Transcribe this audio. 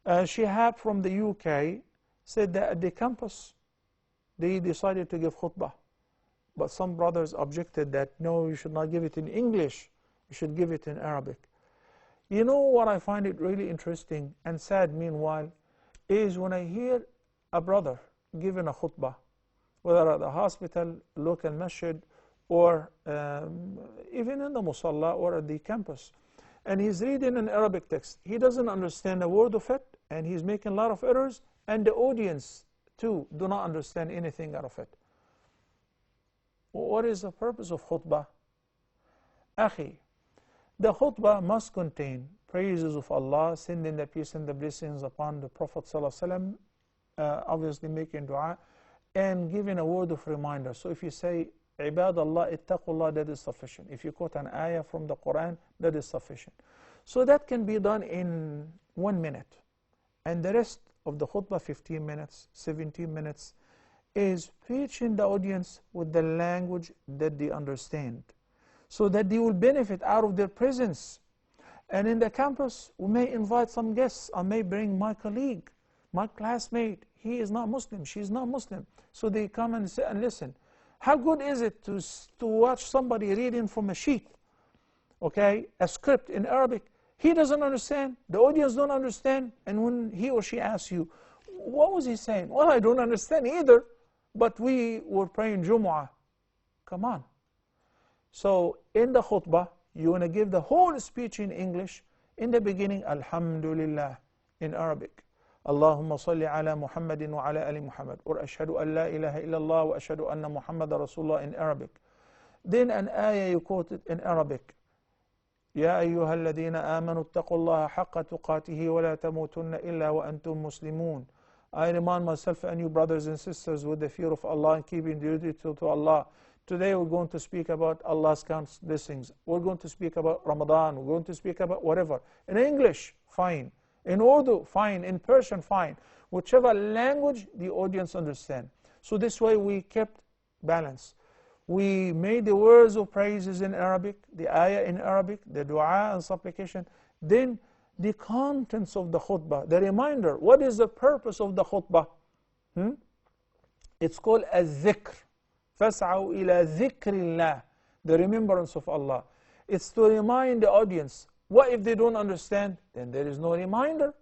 Shihab from the UK said that at the campus they decided to give khutbah, but some brothers objected that no, you should not give it in English, you should give it in Arabic. You know what I find it really interesting and sad meanwhile is when I hear a brother giving a khutbah, whether at the hospital, local masjid, or even in the musalla or at the campus, and he's reading an Arabic text. He doesn't understand a word of it, and he's making a lot of errors, and the audience too do not understand anything out of it. What is the purpose of khutbah? Akhi, the khutbah must contain praises of Allah, sending the peace and the blessings upon the Prophet ﷺ, obviously making dua, and giving a word of reminder. So if you say, Ibad Allah, ittaqullah, that is sufficient. If you quote an ayah from the Quran, that is sufficient. So that can be done in 1 minute. And the rest of the khutbah, 15 minutes, 17 minutes, is preaching the audience with the language that they understand, so that they will benefit out of their presence. And in the campus, we may invite some guests. I may bring my colleague, my classmate. He is not Muslim, she is not Muslim. So they come and sit and listen. How good is it to watch somebody reading from a sheet, okay, a script in Arabic? He doesn't understand, the audience don't understand, and when he or she asks you, what was he saying? Well, I don't understand either, but we were praying Jumu'ah. Come on. So in the khutbah, you want to give the whole speech in English. In the beginning, Alhamdulillah, in Arabic. Allahumma salli ala Muhammadin wa ala ali Muhammad. Or ashhadu an la ilaha illallah wa ashhadu anna Muhammad Rasulullah in Arabic. Then an ayah you quoted in Arabic. يا أيها الذين آمنوا اتقوا الله حق تقاته ولا تموتن إلا وأنتم مسلمون. I remind myself and you brothers and sisters with the fear of Allah and keeping duty to Allah. Today we're going to speak about Allah's countless blessings. We're going to speak about Ramadan. We're going to speak about whatever. In English, fine. In Urdu, fine. In Persian, fine. Whichever language the audience understand. So this way we kept balance. We made the words of praises in Arabic, the ayah in Arabic, the dua and supplication. Then the contents of the khutbah, the reminder. What is the purpose of the khutbah? It's called az-zikr. فَاسْعَوْا إِلَى ذِكْرِ اللَّهِ, the remembrance of Allah. It's to remind the audience. What if they don't understand? Then there is no reminder.